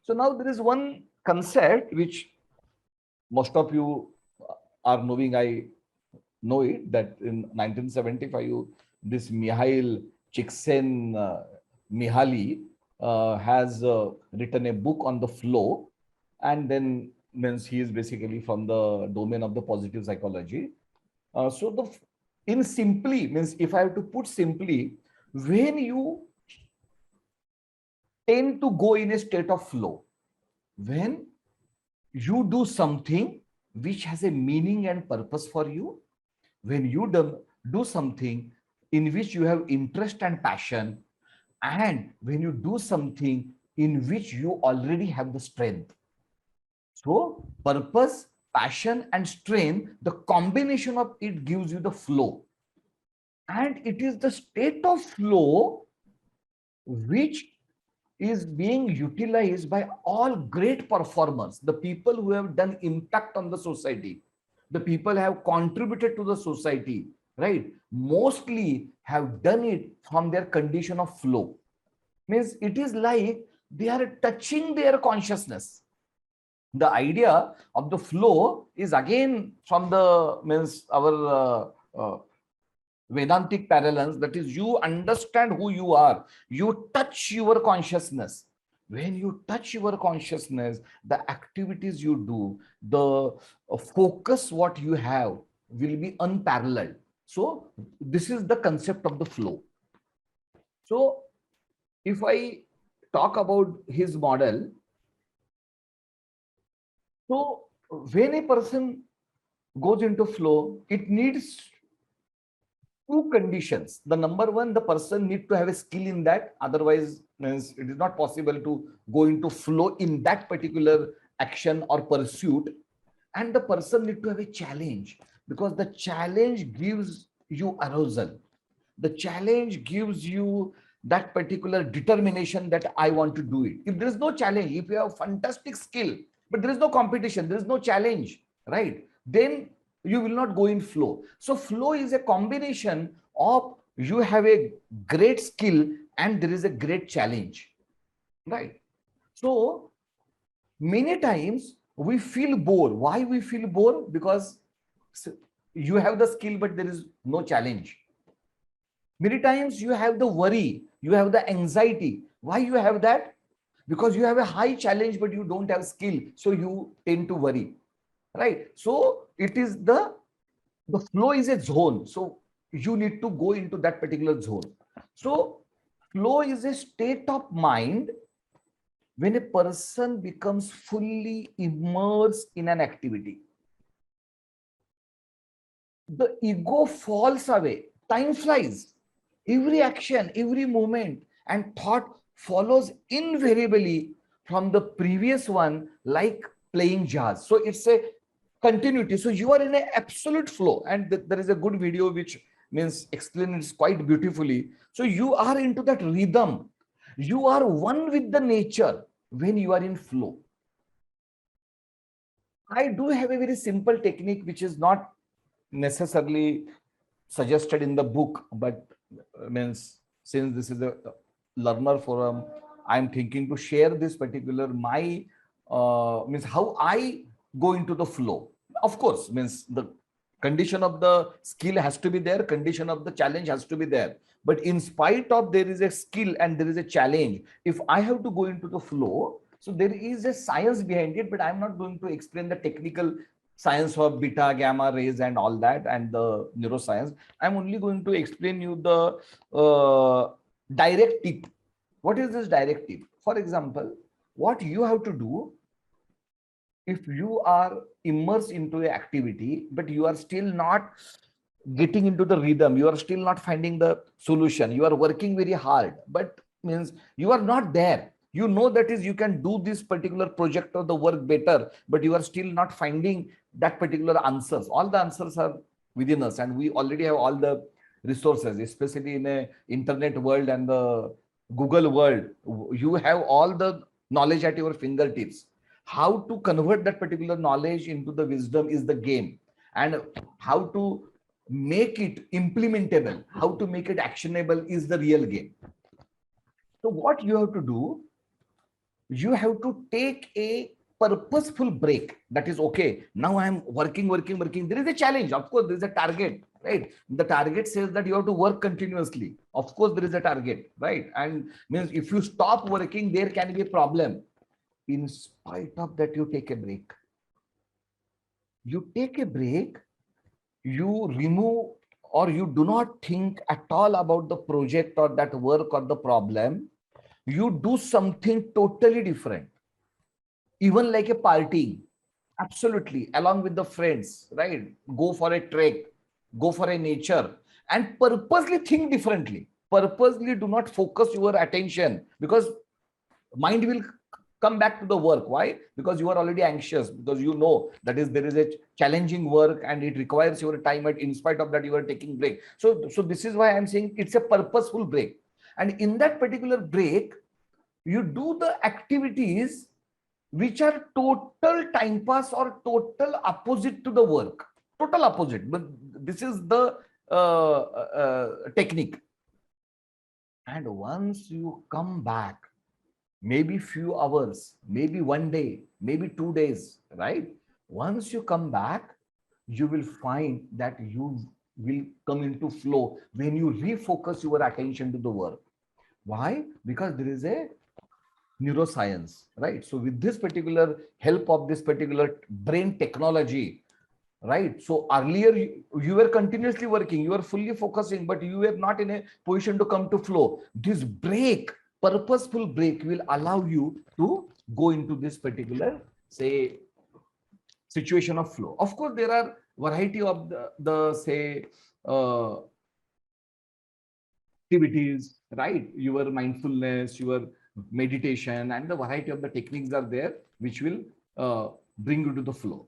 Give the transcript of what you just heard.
So now there is one concept which most of you are knowing. I know it, that in 1975, this Mihail Csikszentmihalyi Mihaly has written a book on the flow, and then means he is basically from the domain of the positive psychology. So the in simply means, if I have to put simply, when you tend to go in a state of flow, when you do something which has a meaning and purpose for you, when you do something in which you have interest and passion, and when you do something in which you already have the strength. So purpose, passion and strength, the combination of it gives you the flow. And it is the state of flow which is being utilized by all great performers, the people who have done impact on the society, the people have contributed to the society, right? Mostly have done it from their condition of flow. Means it is like they are touching their consciousness. The idea of the flow is again from the means our Vedantic parallels, that is, you understand who you are, you touch your consciousness. When you touch your consciousness, the activities you do, the focus what you have will be unparalleled. So this is the concept of the flow. So if I talk about his model, so when a person goes into flow, it needs two conditions. The number one, the person need to have a skill in that. Otherwise, means it is not possible to go into flow in that particular action or pursuit. And the person need to have a challenge, because the challenge gives you arousal. The challenge gives you that particular determination that I want to do it. If there is no challenge, if you have fantastic skill, but there is no competition, there is no challenge, right? Then you will not go in flow. So flow is a combination of you have a great skill and there is a great challenge, right? So many times we feel bored. Why we feel bored? Because you have the skill, but there is no challenge. Many times you have the worry, you have the anxiety. Why you have that? Because you have a high challenge, but you don't have skill. So you tend to worry, right? So it is the flow is a zone. So you need to go into that particular zone. So flow is a state of mind when a person becomes fully immersed in an activity. The ego falls away, time flies. Every action, every moment and thought follows invariably from the previous one, like playing jazz. So it's a continuity. So you are in an absolute flow. And there is a good video which means explains quite beautifully. So you are into that rhythm. You are one with the nature when you are in flow. I do have a very simple technique which is not necessarily suggested in the book, but means since this is a learner forum, I'm thinking to share this particular my means how I go into the flow. Of course, means the condition of the skill has to be there, condition of the challenge has to be there. But in spite of there is a skill and there is a challenge, if I have to go into the flow, so there is a science behind it, but I'm not going to explain the technical science of beta, gamma rays and all that and the neuroscience. I'm only going to explain you the direct tip. What is this direct tip? For example, what you have to do, if you are immersed into an activity, but you are still not getting into the rhythm, you are still not finding the solution, you are working very hard, but means you are not there. You know that is you can do this particular project or the work better, but you are still not finding that particular answers. All the answers are within us, and we already have all the resources, especially in a internet world and the Google world. You have all the knowledge at your fingertips. How to convert that particular knowledge into the wisdom is the game, and how to make it implementable, how to make it actionable is the real game. So what you have to do, you have to take a purposeful break. That is okay. Now I am working. There is a challenge. Of course, there is a target, right? The target says that you have to work continuously. Of course, there is a target, right? And means if you stop working, there can be a problem. In spite of that, you take a break. You take a break, you remove or you do not think at all about the project or that work or the problem. You do something totally different, even like a party, absolutely, along with the friends, right? Go for a trek, go for a nature, and purposely think differently. Purposely do not focus your attention, because mind will come back to the work. Why? Because you are already anxious, because you know that is there is a challenging work and it requires your time, and in spite of that you are taking break. So this is why I'm saying it's a purposeful break. And in that particular break, you do the activities which are total time pass or total opposite to the work, total opposite. But this is the technique. And once you come back, maybe few hours, maybe one day, maybe 2 days, right? Once you come back, you will find that you will come into flow when you refocus your attention to the work. Why? Because there is a neuroscience, right? So with this particular help of this particular brain technology, right? So earlier you were continuously working, you were fully focusing, but you were not in a position to come to flow. This break, purposeful break, will allow you to go into this particular, say, situation of flow. Of course, there are variety of the say activities, right? Your mindfulness, your meditation, and the variety of the techniques are there which will bring you to the flow.